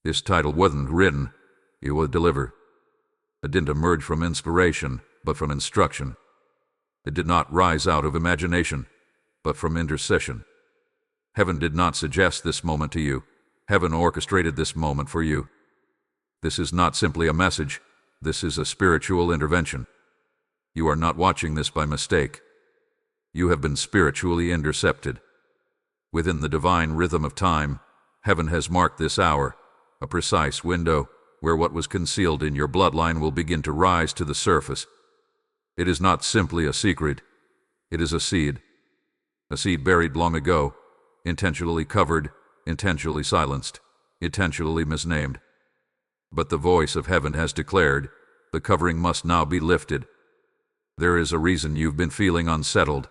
This title wasn't written, it was delivered. It didn't emerge from inspiration, but from instruction. It did not rise out of imagination, but from intercession. Heaven did not suggest this moment to you. Heaven orchestrated this moment for you. This is not simply a message. This is a spiritual intervention. You are not watching this by mistake. You have been spiritually intercepted. Within the divine rhythm of time, heaven has marked this hour, a precise window where what was concealed in your bloodline will begin to rise to the surface. It is not simply a secret. It is a seed buried long ago, intentionally covered, intentionally silenced, intentionally misnamed. But the voice of heaven has declared, the covering must now be lifted. There is a reason you've been feeling unsettled.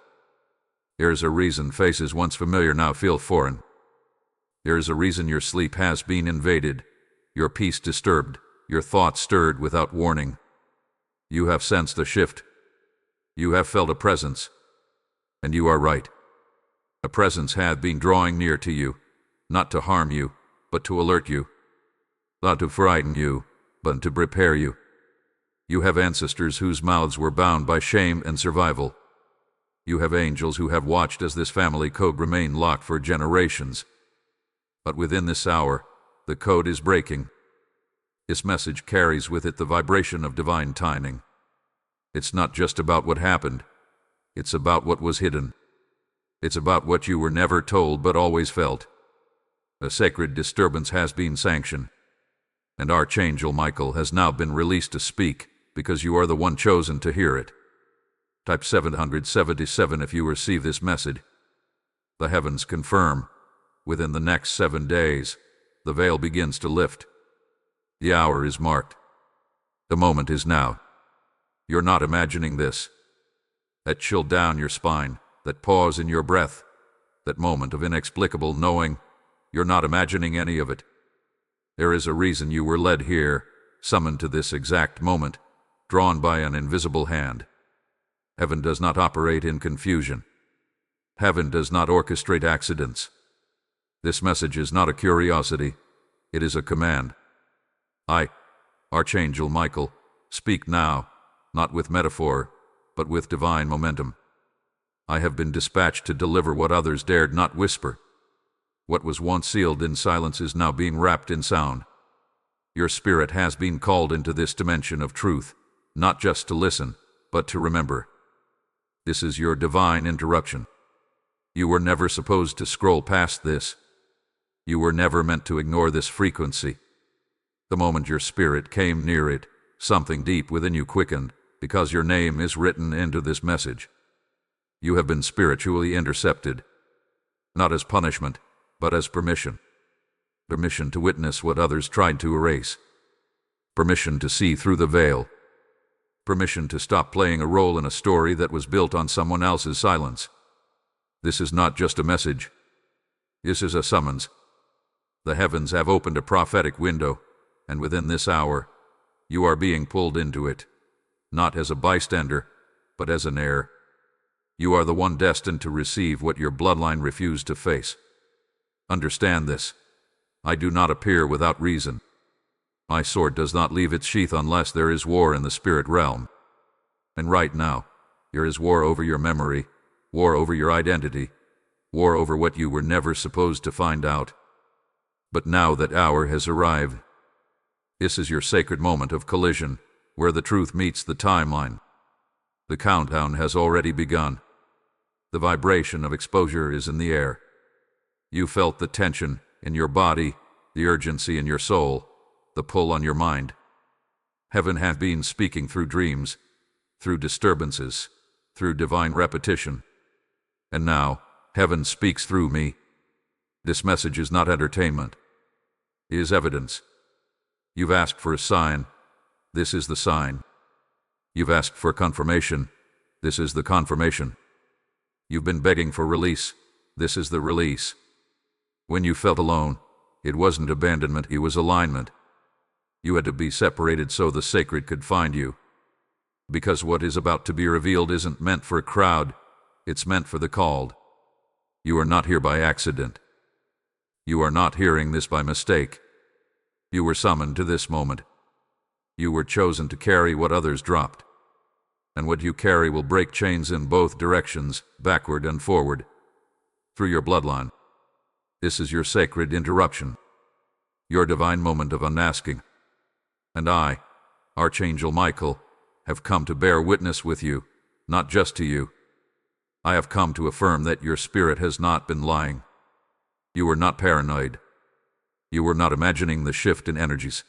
There is a reason faces once familiar now feel foreign. There is a reason your sleep has been invaded, your peace disturbed, your thoughts stirred without warning. You have sensed a shift. You have felt a presence. And you are right. A presence had been drawing near to you, not to harm you, but to alert you. Not to frighten you, but to prepare you. You have ancestors whose mouths were bound by shame and survival. You have angels who have watched as this family code remained locked for generations. But within this hour, the code is breaking. This message carries with it the vibration of divine timing. It's not just about what happened. It's about what was hidden. It's about what you were never told but always felt. A sacred disturbance has been sanctioned. And Archangel Michael has now been released to speak because you are the one chosen to hear it. Type 777 if you receive this message. The heavens confirm. Within the next 7 days, the veil begins to lift. The hour is marked. The moment is now. You're not imagining this. That chill down your spine, that pause in your breath, that moment of inexplicable knowing, you're not imagining any of it. There is a reason you were led here, summoned to this exact moment, drawn by an invisible hand. Heaven does not operate in confusion. Heaven does not orchestrate accidents. This message is not a curiosity. It is a command. I, Archangel Michael, speak now, not with metaphor, but with divine momentum. I have been dispatched to deliver what others dared not whisper. What was once sealed in silence is now being wrapped in sound. Your spirit has been called into this dimension of truth, not just to listen, but to remember. This is your divine interruption. You were never supposed to scroll past this. You were never meant to ignore this frequency. The moment your spirit came near it, something deep within you quickened, because your name is written into this message. You have been spiritually intercepted, not as punishment, but as permission. Permission to witness what others tried to erase. Permission to see through the veil. Permission to stop playing a role in a story that was built on someone else's silence. This is not just a message. This is a summons. The heavens have opened a prophetic window, and within this hour, you are being pulled into it, not as a bystander, but as an heir. You are the one destined to receive what your bloodline refused to face. Understand this. I do not appear without reason. My sword does not leave its sheath unless there is war in the spirit realm. And right now, there is war over your memory, war over your identity, war over what you were never supposed to find out. But now that hour has arrived. This is your sacred moment of collision, where the truth meets the timeline. The countdown has already begun. The vibration of exposure is in the air. You felt the tension in your body, the urgency in your soul, the pull on your mind. Heaven has been speaking through dreams, through disturbances, through divine repetition. And now, heaven speaks through me. This message is not entertainment. It is evidence. You've asked for a sign. This is the sign. You've asked for confirmation. This is the confirmation. You've been begging for release. This is the release. When you felt alone, it wasn't abandonment, it was alignment. You had to be separated so the sacred could find you. Because what is about to be revealed isn't meant for a crowd, it's meant for the called. You are not here by accident. You are not hearing this by mistake. You were summoned to this moment. You were chosen to carry what others dropped. And what you carry will break chains in both directions, backward and forward, through your bloodline. This is your sacred interruption, your divine moment of unmasking. And I, Archangel Michael, have come to bear witness with you, not just to you. I have come to affirm that your spirit has not been lying. You were not paranoid. You were not imagining the shift in energies,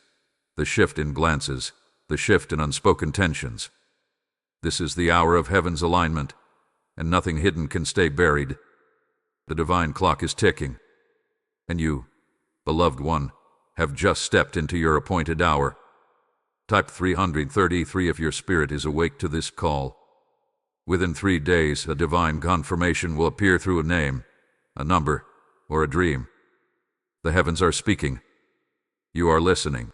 the shift in glances, the shift in unspoken tensions. This is the hour of heaven's alignment, and nothing hidden can stay buried. The divine clock is ticking, and you, beloved one, have just stepped into your appointed hour. Type 333 if your spirit is awake to this call. Within 3 days, a divine confirmation will appear through a name, a number, or a dream. The heavens are speaking. You are listening.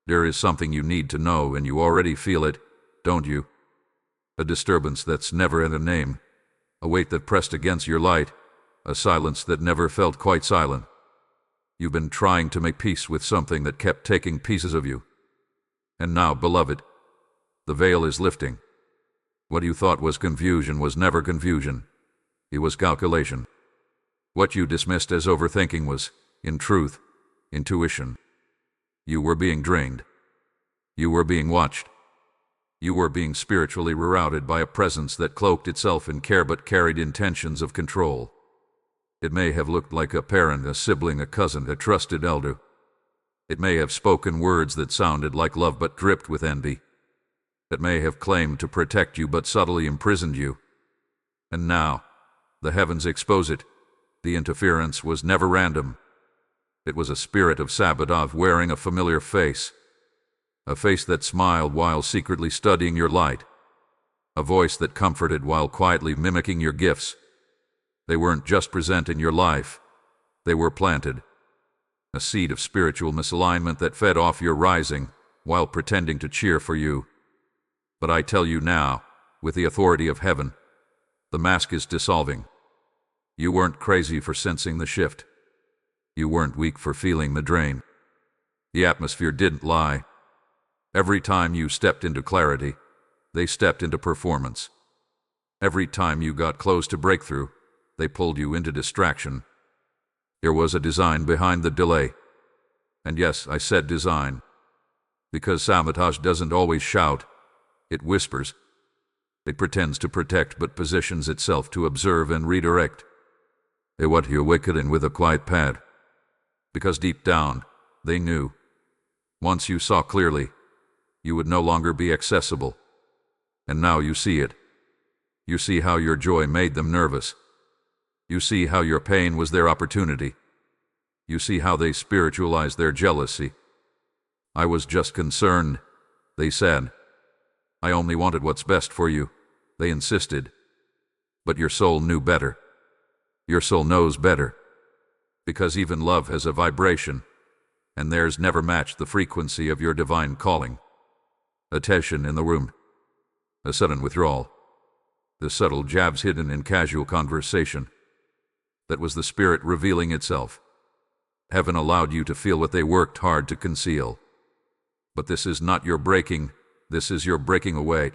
There is something you need to know, and you already feel it, don't you? A disturbance that's never in a name, a weight that pressed against your light, a silence that never felt quite silent. You've been trying to make peace with something that kept taking pieces of you. And now, beloved, the veil is lifting. What you thought was confusion was never confusion. It was calculation. What you dismissed as overthinking was, in truth, intuition. You were being drained. You were being watched. You were being spiritually rerouted by a presence that cloaked itself in care but carried intentions of control. It may have looked like a parent, a sibling, a cousin, a trusted elder. It may have spoken words that sounded like love but dripped with envy. It may have claimed to protect you but subtly imprisoned you. And now, the heavens expose it. The interference was never random. It was a spirit of sabotage wearing a familiar face. A face that smiled while secretly studying your light. A voice that comforted while quietly mimicking your gifts. They weren't just present in your life. They were planted. A seed of spiritual misalignment that fed off your rising while pretending to cheer for you. But I tell you now, with the authority of heaven, the mask is dissolving. You weren't crazy for sensing the shift. You weren't weak for feeling the drain. The atmosphere didn't lie. Every time you stepped into clarity, they stepped into performance. Every time you got close to breakthrough, they pulled you into distraction. There was a design behind the delay. And yes, I said design. Because sabotage doesn't always shout. It whispers. It pretends to protect but positions itself to observe and redirect. They want you awakening with a quiet pad. Because deep down, they knew. Once you saw clearly, you would no longer be accessible. And now you see it. You see how your joy made them nervous. You see how your pain was their opportunity. You see how they spiritualized their jealousy. I was just concerned, they said. I only wanted what's best for you, they insisted. But your soul knew better. Your soul knows better. Because even love has a vibration, and theirs never matched the frequency of your divine calling. A tension in the room. A sudden withdrawal. The subtle jabs hidden in casual conversation. That was the spirit revealing itself. Heaven allowed you to feel what they worked hard to conceal. But this is not your breaking, this is your breaking away.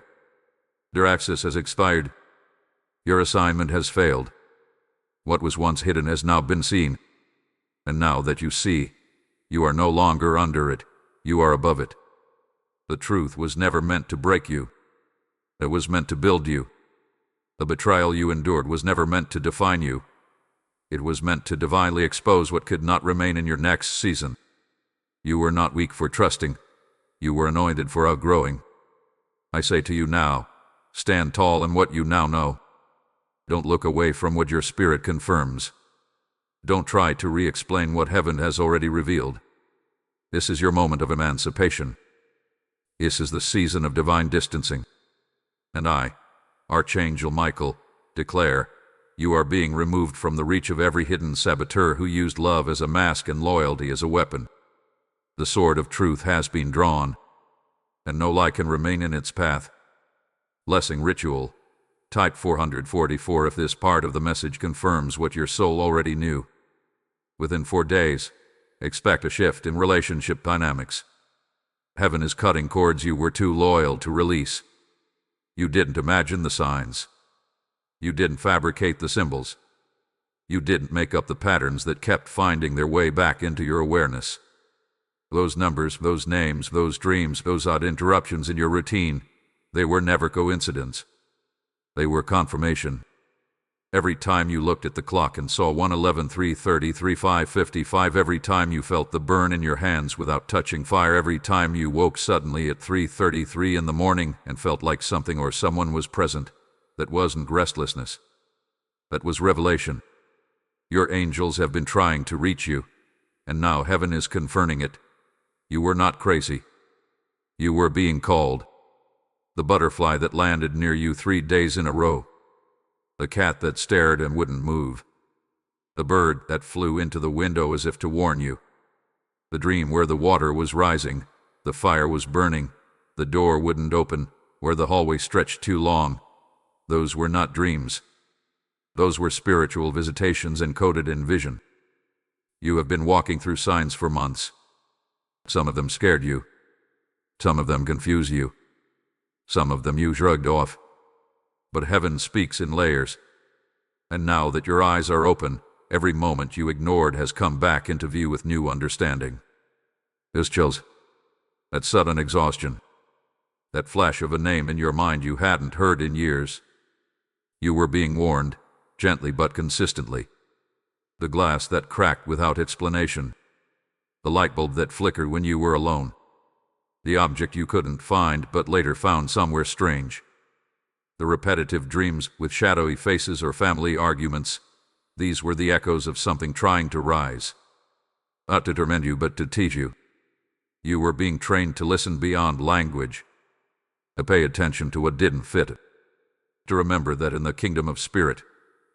Their access has expired. Your assignment has failed. What was once hidden has now been seen. And now that you see, you are no longer under it, you are above it. The truth was never meant to break you. It was meant to build you. The betrayal you endured was never meant to define you. It was meant to divinely expose what could not remain in your next season. You were not weak for trusting. You were anointed for outgrowing. I say to you now, stand tall in what you now know. Don't look away from what your spirit confirms. Don't try to re-explain what heaven has already revealed. This is your moment of emancipation. This is the season of divine distancing. And I, Archangel Michael, declare, you are being removed from the reach of every hidden saboteur who used love as a mask and loyalty as a weapon. The sword of truth has been drawn, and no lie can remain in its path. Blessing ritual. Type 444 if this part of the message confirms what your soul already knew. Within 4 days, expect a shift in relationship dynamics. Heaven is cutting cords you were too loyal to release. You didn't imagine the signs. You didn't fabricate the symbols. You didn't make up the patterns that kept finding their way back into your awareness. Those numbers, those names, those dreams, those odd interruptions in your routine, they were never coincidence. They were confirmation. Every time you looked at the clock and saw 1:11, 3:30, 3:55, every time you felt the burn in your hands without touching fire, every time you woke suddenly at 3:33 in the morning and felt like something or someone was present, that wasn't restlessness. That was revelation. Your angels have been trying to reach you, and now heaven is confirming it. You were not crazy. You were being called. The butterfly that landed near you 3 days in a row. The cat that stared and wouldn't move. The bird that flew into the window as if to warn you. The dream where the water was rising, the fire was burning, the door wouldn't open, where the hallway stretched too long. Those were not dreams. Those were spiritual visitations encoded in vision. You have been walking through signs for months. Some of them scared you. Some of them confused you. Some of them you shrugged off. But heaven speaks in layers. And now that your eyes are open, every moment you ignored has come back into view with new understanding. Those chills. That sudden exhaustion. That flash of a name in your mind you hadn't heard in years. You were being warned, gently but consistently. The glass that cracked without explanation. The light bulb that flickered when you were alone. The object you couldn't find but later found somewhere strange. The repetitive dreams with shadowy faces or family arguments, these were the echoes of something trying to rise. Not to torment you, but to teach you. You were being trained to listen beyond language, to pay attention to what didn't fit, to remember that in the kingdom of spirit,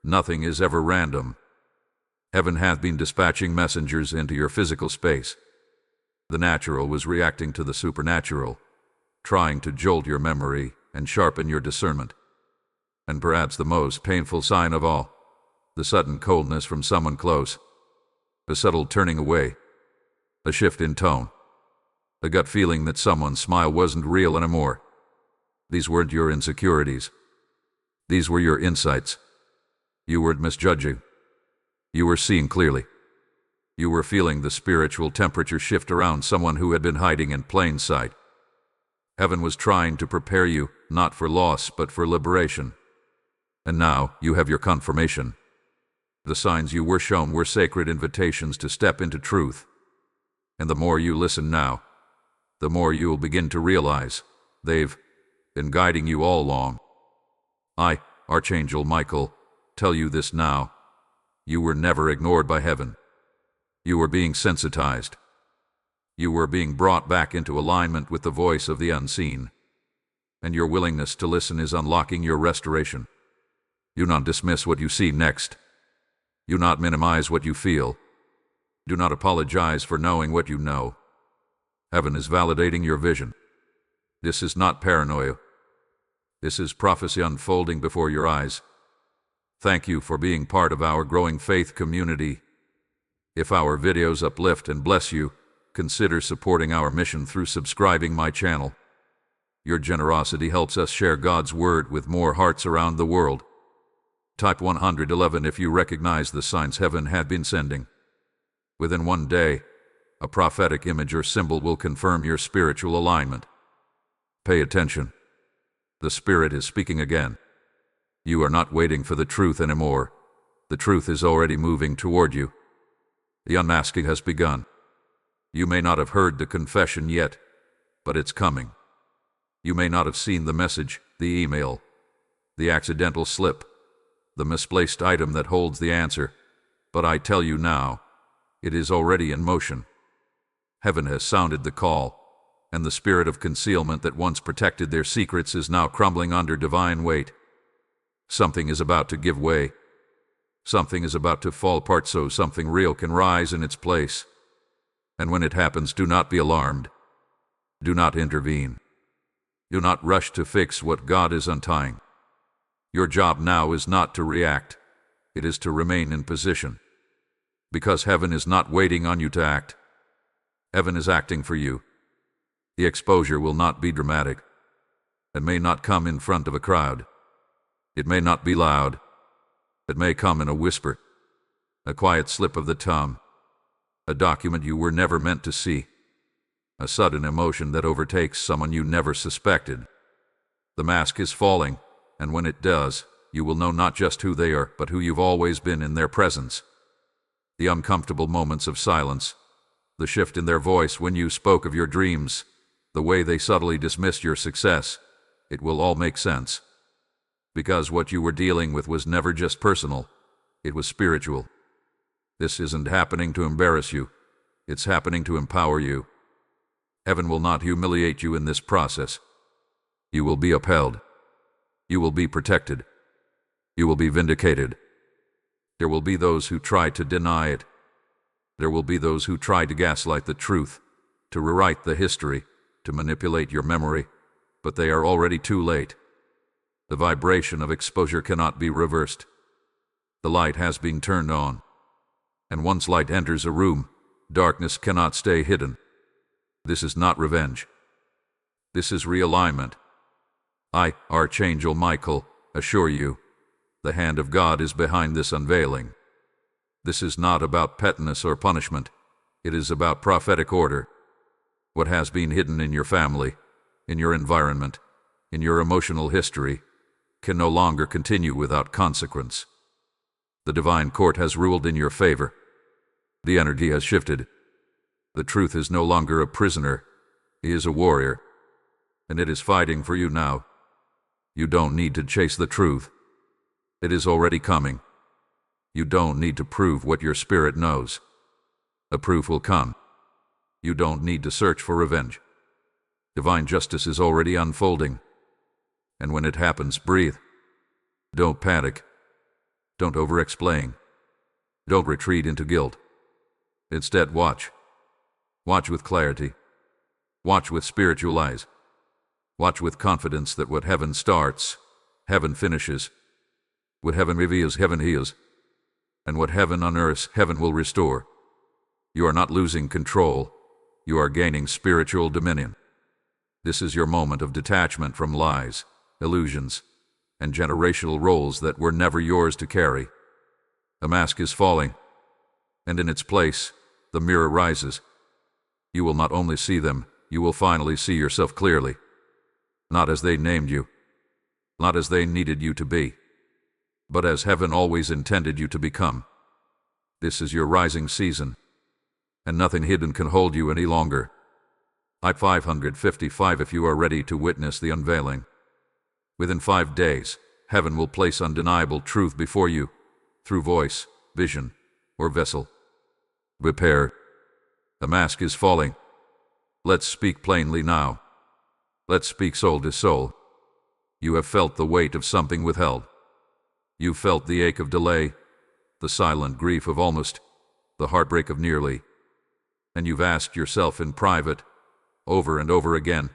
nothing is ever random. Heaven hath been dispatching messengers into your physical space. The natural was reacting to the supernatural, trying to jolt your memory and sharpen your discernment. And perhaps the most painful sign of all, the sudden coldness from someone close, a subtle turning away, a shift in tone, a gut feeling that someone's smile wasn't real anymore. These weren't your insecurities. These were your insights. You weren't misjudging. You were seeing clearly. You were feeling the spiritual temperature shift around someone who had been hiding in plain sight. Heaven was trying to prepare you, not for loss, but for liberation. And now you have your confirmation. The signs you were shown were sacred invitations to step into truth. And the more you listen now, the more you will begin to realize they've been guiding you all along. I, Archangel Michael, tell you this now. You were never ignored by heaven. You were being sensitized. You were being brought back into alignment with the voice of the unseen. And your willingness to listen is unlocking your restoration. Do not dismiss what you see next. Do not minimize what you feel. Do not apologize for knowing what you know. Heaven is validating your vision. This is not paranoia. This is prophecy unfolding before your eyes. Thank you for being part of our growing faith community. If our videos uplift and bless you, consider supporting our mission through subscribing my channel. Your generosity helps us share God's word with more hearts around the world. Type 111 if you recognize the signs heaven had been sending. Within one day, a prophetic image or symbol will confirm your spiritual alignment. Pay attention. The Spirit is speaking again. You are not waiting for the truth anymore. The truth is already moving toward you. The unmasking has begun. You may not have heard the confession yet, but it's coming. You may not have seen the message, the email, the accidental slip, the misplaced item that holds the answer, but I tell you now, it is already in motion. Heaven has sounded the call, and the spirit of concealment that once protected their secrets is now crumbling under divine weight. Something is about to give way. Something is about to fall apart so something real can rise in its place. And when it happens, do not be alarmed. Do not intervene. Do not rush to fix what God is untying. Your job now is not to react. It is to remain in position. Because heaven is not waiting on you to act. Heaven is acting for you. The exposure will not be dramatic. It may not come in front of a crowd. It may not be loud. It may come in a whisper, a quiet slip of the tongue, a document you were never meant to see, a sudden emotion that overtakes someone you never suspected. The mask is falling, and when it does, you will know not just who they are, but who you've always been in their presence. The uncomfortable moments of silence, the shift in their voice when you spoke of your dreams, the way they subtly dismissed your success, it will all make sense. Because what you were dealing with was never just personal, it was spiritual. This isn't happening to embarrass you, it's happening to empower you. Heaven will not humiliate you in this process. You will be upheld. You will be protected. You will be vindicated. There will be those who try to deny it. There will be those who try to gaslight the truth, to rewrite the history, to manipulate your memory, but they are already too late. The vibration of exposure cannot be reversed. The light has been turned on. And once light enters a room, darkness cannot stay hidden. This is not revenge. This is realignment. I, Archangel Michael, assure you, the hand of God is behind this unveiling. This is not about pettiness or punishment. It is about prophetic order. What has been hidden in your family, in your environment, in your emotional history, can no longer continue without consequence. The divine court has ruled in your favor. The energy has shifted. The truth is no longer a prisoner. He is a warrior, and it is fighting for you now. You don't need to chase the truth. It is already coming. You don't need to prove what your spirit knows. A proof will come. You don't need to search for revenge. Divine justice is already unfolding. And when it happens, breathe. Don't panic. Don't over-explain. Don't retreat into guilt. Instead, watch. Watch with clarity. Watch with spiritual eyes. Watch with confidence that what heaven starts, heaven finishes. What heaven reveals, heaven heals. And what heaven unearths, heaven will restore. You are not losing control. You are gaining spiritual dominion. This is your moment of detachment from lies, illusions, and generational roles that were never yours to carry. A mask is falling, and in its place, the mirror rises. You will not only see them, you will finally see yourself clearly. Not as they named you, not as they needed you to be, but as heaven always intended you to become. This is your rising season, and nothing hidden can hold you any longer. I-555 if you are ready to witness the unveiling. Within 5 days, heaven will place undeniable truth before you, through voice, vision, or vessel. Prepare. The mask is falling. Let's speak plainly now. Let's speak soul to soul. You have felt the weight of something withheld. You felt the ache of delay, the silent grief of almost, the heartbreak of nearly. And you've asked yourself in private, over and over again,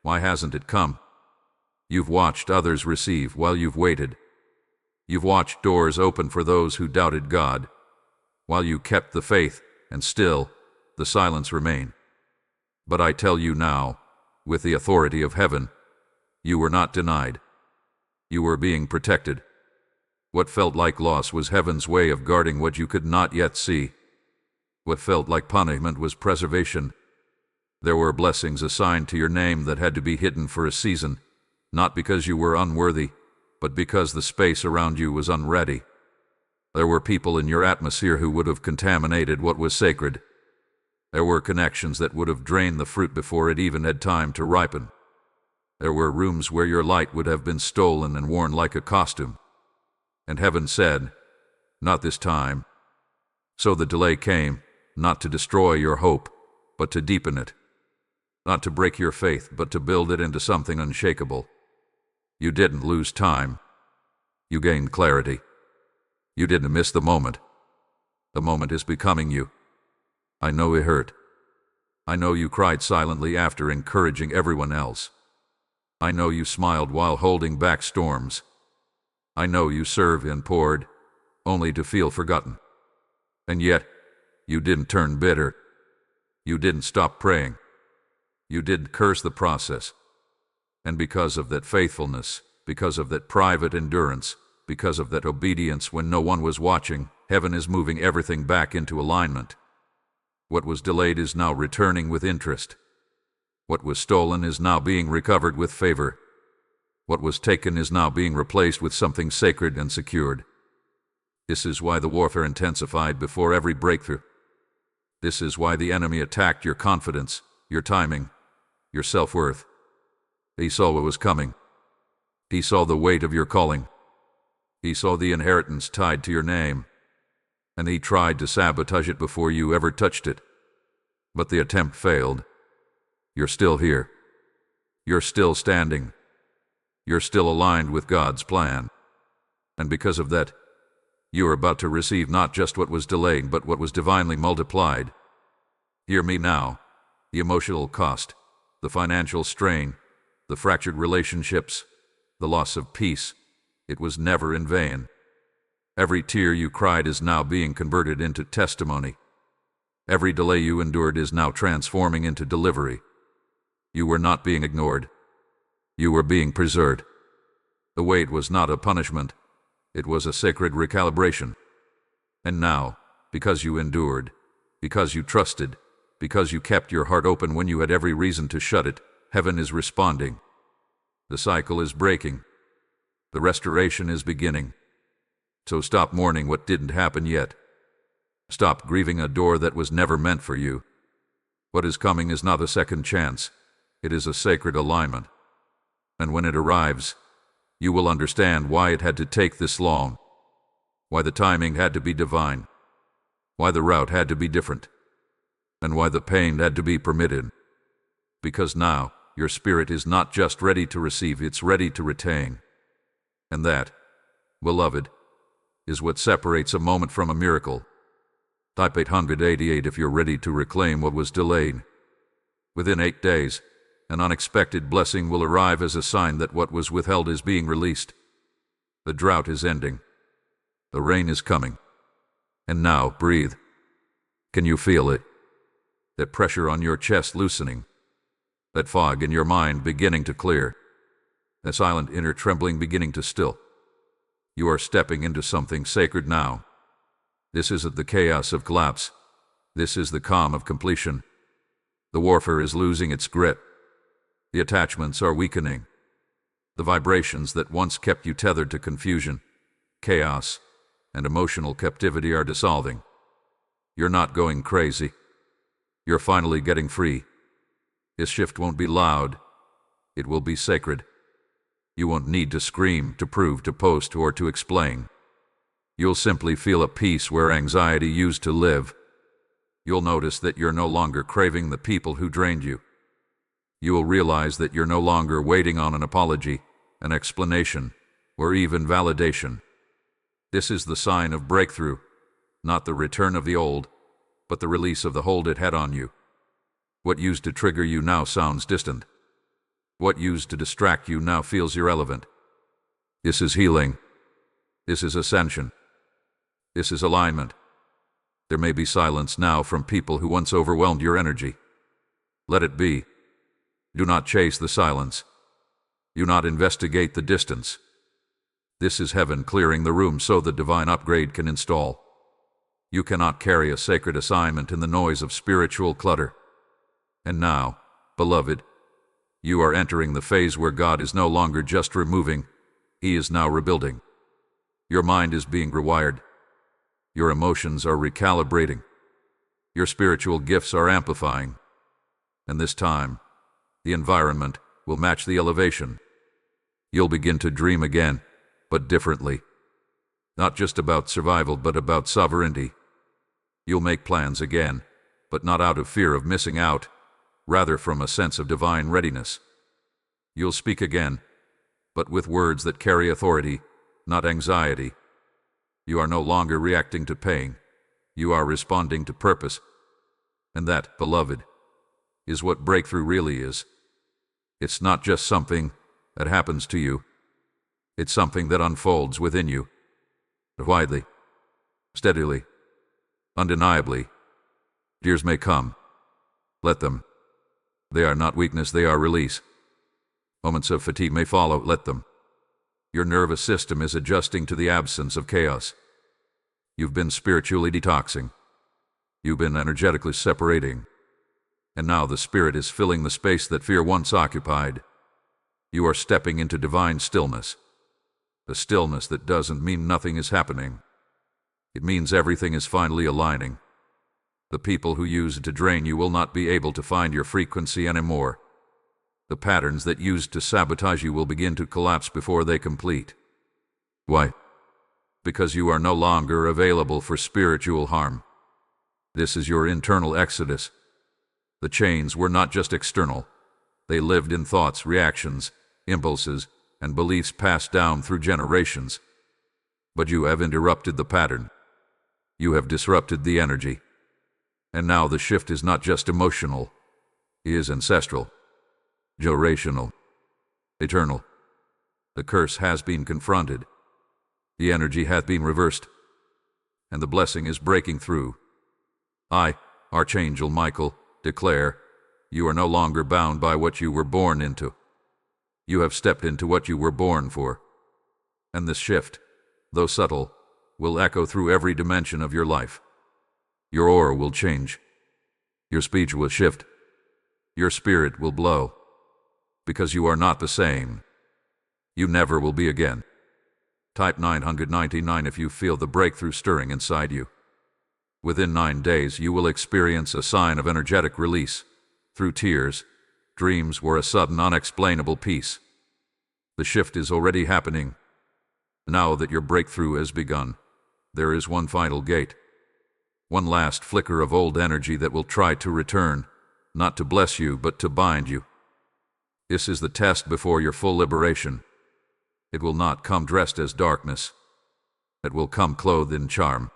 why hasn't it come? You've watched others receive while you've waited. You've watched doors open for those who doubted God, while you kept the faith, and still, the silence remained. But I tell you now, with the authority of heaven, you were not denied. You were being protected. What felt like loss was heaven's way of guarding what you could not yet see. What felt like punishment was preservation. There were blessings assigned to your name that had to be hidden for a season, not because you were unworthy, but because the space around you was unready. There were people in your atmosphere who would have contaminated what was sacred. There were connections that would have drained the fruit before it even had time to ripen. There were rooms where your light would have been stolen and worn like a costume. And heaven said, "Not this time." So the delay came, not to destroy your hope, but to deepen it. Not to break your faith, but to build it into something unshakable. You didn't lose time. You gained clarity. You didn't miss the moment. The moment is becoming you. I know it hurt. I know you cried silently after encouraging everyone else. I know you smiled while holding back storms. I know you served and poured, only to feel forgotten. And yet, You didn't turn bitter. You didn't stop praying. You didn't curse the process. And because of that faithfulness, because of that private endurance, because of that obedience when no one was watching, heaven is moving everything back into alignment. What was delayed is now returning with interest. What was stolen is now being recovered with favor. What was taken is now being replaced with something sacred and secured. This is why the warfare intensified before every breakthrough. This is why the enemy attacked your confidence, your timing, your self-worth. He saw what was coming. He saw the weight of your calling. He saw the inheritance tied to your name. And he tried to sabotage it before you ever touched it. But the attempt failed. You're still here. You're still standing. You're still aligned with God's plan. And because of that, you are about to receive not just what was delayed, but what was divinely multiplied. Hear me now. The emotional cost, the financial strain, the fractured relationships, the loss of peace, it was never in vain. Every tear you cried is now being converted into testimony. Every delay you endured is now transforming into delivery. You were not being ignored. You were being preserved. The wait was not a punishment. It was a sacred recalibration. And now, because you endured, because you trusted, because you kept your heart open when you had every reason to shut it, heaven is responding. The cycle is breaking. The restoration is beginning. So stop mourning what didn't happen yet. Stop grieving a door that was never meant for you. What is coming is not a second chance. It is a sacred alignment. And when it arrives, you will understand why it had to take this long, why the timing had to be divine, why the route had to be different, and why the pain had to be permitted. Because now, your spirit is not just ready to receive, it's ready to retain. And that, beloved, is what separates a moment from a miracle. Type 888 if you're ready to reclaim what was delayed. Within 8 days, an unexpected blessing will arrive as a sign that what was withheld is being released. The drought is ending. The rain is coming. And now, breathe. Can you feel it? That pressure on your chest loosening. That fog in your mind beginning to clear. That silent inner trembling beginning to still. You are stepping into something sacred now. This isn't the chaos of collapse. This is the calm of completion. The warfare is losing its grip. The attachments are weakening. The vibrations that once kept you tethered to confusion, chaos, and emotional captivity are dissolving. You're not going crazy. You're finally getting free. This shift won't be loud. It will be sacred. You won't need to scream, to prove, to post, or to explain. You'll simply feel a peace where anxiety used to live. You'll notice that you're no longer craving the people who drained you. You will realize that you're no longer waiting on an apology, an explanation, or even validation. This is the sign of breakthrough, not the return of the old, but the release of the hold it had on you. What used to trigger you now sounds distant. What used to distract you now feels irrelevant. This is healing. This is ascension. This is alignment. There may be silence now from people who once overwhelmed your energy. Let it be. Do not chase the silence. Do not investigate the distance. This is heaven clearing the room so the divine upgrade can install. You cannot carry a sacred assignment in the noise of spiritual clutter. And now, beloved, you are entering the phase where God is no longer just removing, He is now rebuilding. Your mind is being rewired. Your emotions are recalibrating. Your spiritual gifts are amplifying. And this time, the environment will match the elevation. You'll begin to dream again, but differently. Not just about survival, but about sovereignty. You'll make plans again, but not out of fear of missing out, rather from a sense of divine readiness. You'll speak again, but with words that carry authority, not anxiety. You are no longer reacting to pain. You are responding to purpose. And that, beloved, is what breakthrough really is. It's not just something that happens to you. It's something that unfolds within you. Widely, steadily, undeniably, Tears may come. Let them. They are not weakness, they are release. Moments of fatigue may follow, let them. Your nervous system is adjusting to the absence of chaos. You've been spiritually detoxing. You've been energetically separating. And now the spirit is filling the space that fear once occupied. You are stepping into divine stillness. A stillness that doesn't mean nothing is happening. It means everything is finally aligning. The people who used to drain you will not be able to find your frequency anymore. The patterns that used to sabotage you will begin to collapse before they complete. Why? Because you are no longer available for spiritual harm. This is your internal exodus. The chains were not just external. They lived in thoughts, reactions, impulses, and beliefs passed down through generations. But you have interrupted the pattern. You have disrupted the energy. And now the shift is not just emotional. It is ancestral, generational, eternal. The curse has been confronted. The energy hath been reversed. And the blessing is breaking through. I, Archangel Michael, declare, you are no longer bound by what you were born into. You have stepped into what you were born for. And this shift, though subtle, will echo through every dimension of your life. Your aura will change. Your speech will shift. Your spirit will blow. Because you are not the same. You never will be again. Type 999 if you feel the breakthrough stirring inside you. Within 9 days, you will experience a sign of energetic release. Through tears, dreams, or a sudden unexplainable peace. The shift is already happening. Now that your breakthrough has begun, there is one final gate. One last flicker of old energy that will try to return, not to bless you, but to bind you. This is the test before your full liberation. It will not come dressed as darkness. It will come clothed in charm.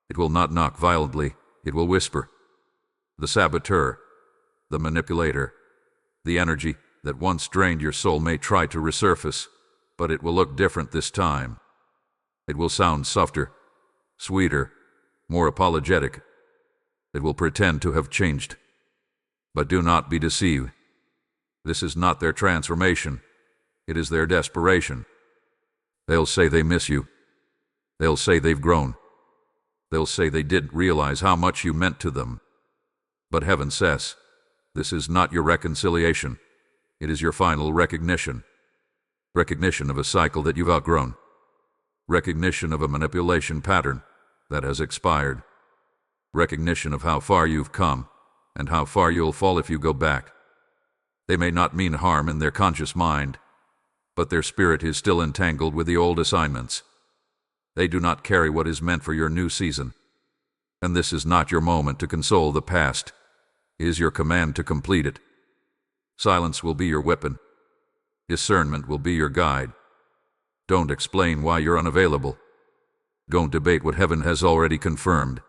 It will not knock violently, it will whisper. The saboteur, the manipulator, the energy that once drained your soul may try to resurface, but it will look different this time. It will sound softer, sweeter, more apologetic. It will pretend to have changed. But do not be deceived. This is not their transformation. It is their desperation. They'll say they miss you. They'll say they've grown. They'll say they didn't realize how much you meant to them. But heaven says, this is not your reconciliation. It is your final recognition. Recognition of a cycle that you've outgrown. Recognition of a manipulation pattern that has expired. Recognition of how far you've come and how far you'll fall if you go back. They may not mean harm in their conscious mind, but their spirit is still entangled with the old assignments. They do not carry what is meant for your new season. And this is not your moment to console the past. It is your command to complete it. Silence will be your weapon. Discernment will be your guide. Don't explain why you're unavailable. Don't debate what heaven has already confirmed.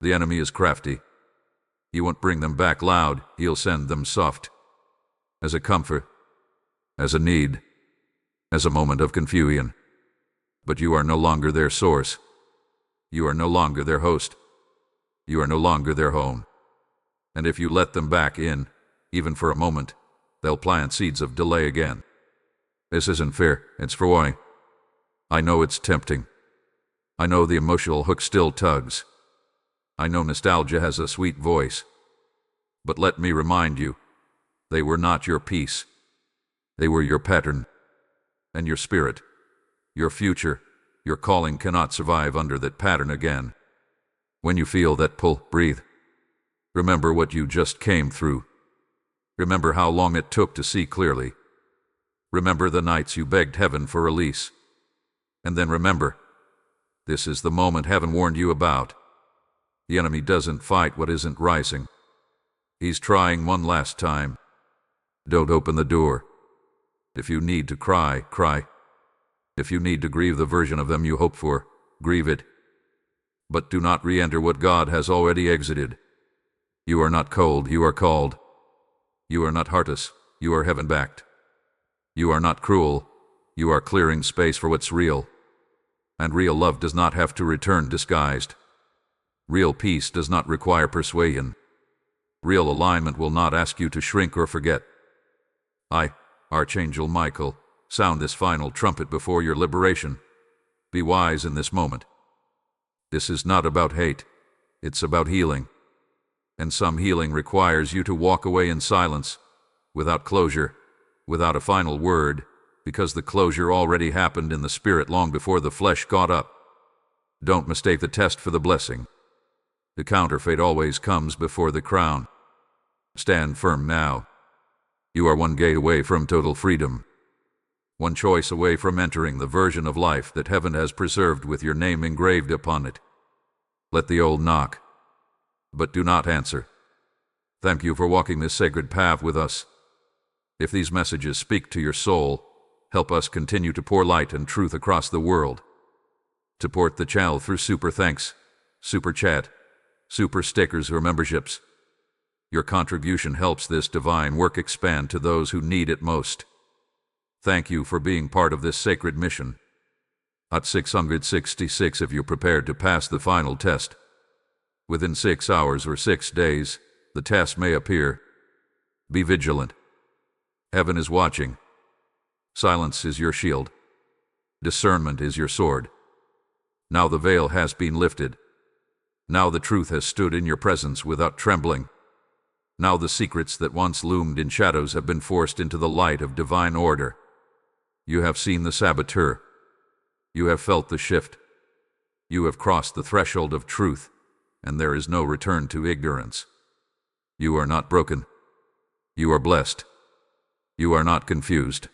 The enemy is crafty. He won't bring them back loud, he'll send them soft. As a comfort, as a need, as a moment of confusion. But you are no longer their source. You are no longer their host. You are no longer their home. And if you let them back in, even for a moment, they'll plant seeds of delay again. This isn't fair, it's for why. I know it's tempting. I know the emotional hook still tugs. I know nostalgia has a sweet voice. But let me remind you, they were not your peace. They were your pattern. And your spirit, your future, your calling cannot survive under that pattern again. When you feel that pull, breathe. Remember what you just came through. Remember how long it took to see clearly. Remember the nights you begged heaven for release. And then remember, this is the moment heaven warned you about. The enemy doesn't fight what isn't rising. He's trying one last time. Don't open the door. If you need to cry, cry. If you need to grieve the version of them you hope for, grieve it. But do not re-enter what God has already exited. You are not cold, you are called. You are not heartless, you are heaven-backed. You are not cruel, you are clearing space for what's real. And real love does not have to return disguised. Real peace does not require persuasion. Real alignment will not ask you to shrink or forget. I, Archangel Michael, sound this final trumpet before your liberation. Be wise in this moment. This is not about hate. It's about healing. And some healing requires you to walk away in silence, without closure, without a final word, because the closure already happened in the spirit long before the flesh got up. Don't mistake the test for the blessing. The counterfeit always comes before the crown. Stand firm now. You are one gate away from total freedom. One choice away from entering the version of life that heaven has preserved with your name engraved upon it. Let the old knock, but do not answer. Thank you for walking this sacred path with us. If these messages speak to your soul, help us continue to pour light and truth across the world. Support the channel through super thanks, super chat, super stickers or memberships. Your contribution helps this divine work expand to those who need it most. Thank you for being part of this sacred mission. At 666, if you're prepared to pass the final test. Within 6 hours or 6 days, the test may appear. Be vigilant. Heaven is watching. Silence is your shield. Discernment is your sword. Now the veil has been lifted. Now the truth has stood in your presence without trembling. Now the secrets that once loomed in shadows have been forced into the light of divine order. You have seen the saboteur. You have felt the shift. You have crossed the threshold of truth, and there is no return to ignorance. You are not broken. You are blessed. You are not confused.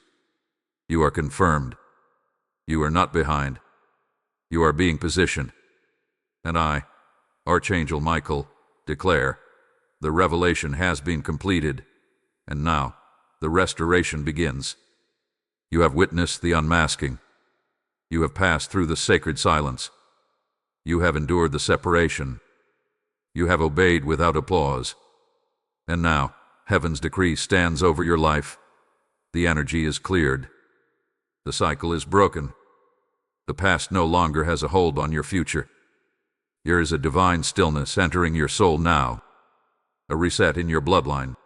You are confirmed. You are not behind. You are being positioned. And I, Archangel Michael, declare, the revelation has been completed, and now the restoration begins. You have witnessed the unmasking. You have passed through the sacred silence. You have endured the separation. You have obeyed without applause. And now, heaven's decree stands over your life. The energy is cleared. The cycle is broken. The past no longer has a hold on your future. There is a divine stillness entering your soul now. A reset in your bloodline.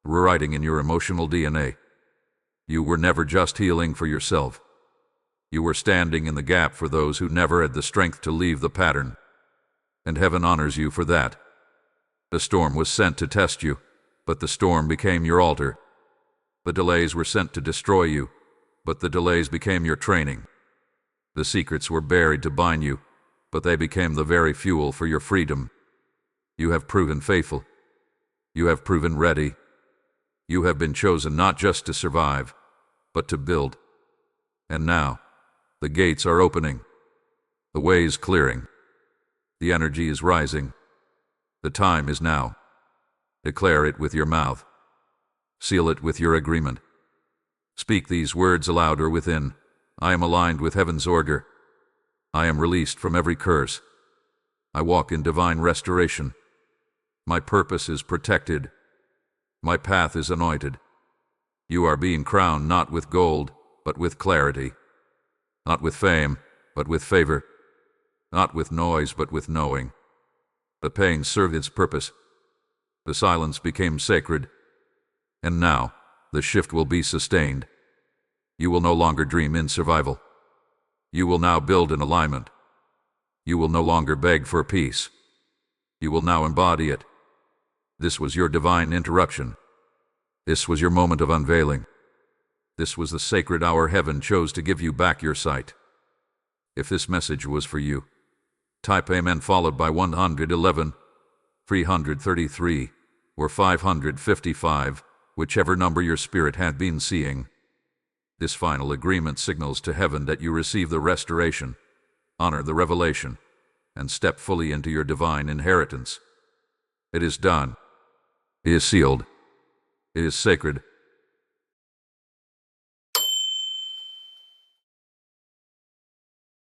Rewriting in your emotional DNA. You were never just healing for yourself. You were standing in the gap for those who never had the strength to leave the pattern. And heaven honors you for that. The storm was sent to test you, but the storm became your altar. The delays were sent to destroy you, but the delays became your training. The secrets were buried to bind you, but they became the very fuel for your freedom. You have proven faithful. You have proven ready. You have been chosen not just to survive, but to build. And now, the gates are opening. The way is clearing. The energy is rising. The time is now. Declare it with your mouth. Seal it with your agreement. Speak these words aloud or within. I am aligned with heaven's order. I am released from every curse. I walk in divine restoration. My purpose is protected. My path is anointed. You are being crowned not with gold, but with clarity. Not with fame, but with favor. Not with noise, but with knowing. The pain served its purpose. The silence became sacred. And now, the shift will be sustained. You will no longer dream in survival. You will now build in alignment. You will no longer beg for peace. You will now embody it. This was your divine interruption. This was your moment of unveiling. This was the sacred hour heaven chose to give you back your sight. If this message was for you, type Amen followed by 111, 333, or 555, whichever number your spirit had been seeing. This final agreement signals to heaven that you receive the restoration, honor the revelation, and step fully into your divine inheritance. It is done. It is sealed. It is sacred.